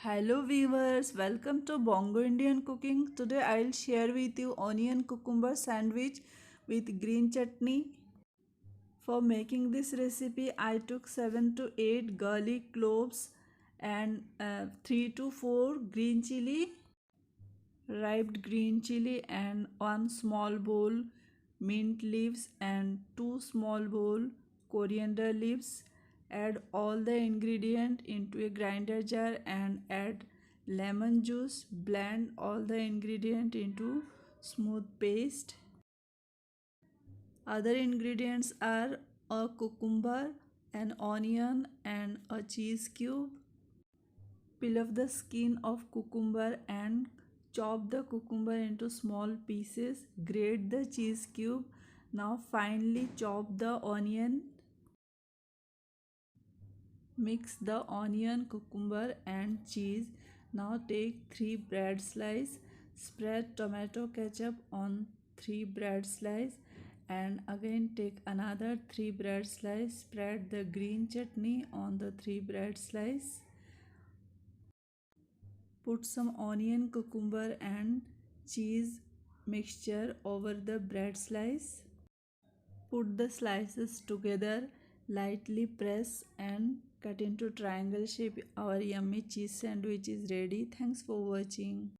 Hello viewers, welcome to Bongo Indian Cooking. Today I'll share with you onion cucumber sandwich with green chutney. For making this recipe, I took 7 to 8 garlic cloves and 3 to 4 green chili, ripe green chili and 1 small bowl mint leaves and 2 small bowl coriander leaves. Add all the ingredient into a grinder jar and add lemon juice. Blend all the ingredient into smooth paste. Other ingredients are a cucumber, an onion and a cheese cube. Peel off the skin of cucumber and chop the cucumber into small pieces. Grate the cheese cube. Now finely chop the onion. Mix the onion, cucumber and cheese. Now take 3 bread slices. Spread tomato ketchup on 3 bread slices and again take another 3 bread slices. Spread the green chutney on the 3 bread slices. Put some onion, cucumber and cheese mixture over the bread slice. Put the slices together, lightly press and cut into triangle shape. Our yummy cheese sandwich is ready. Thanks for watching.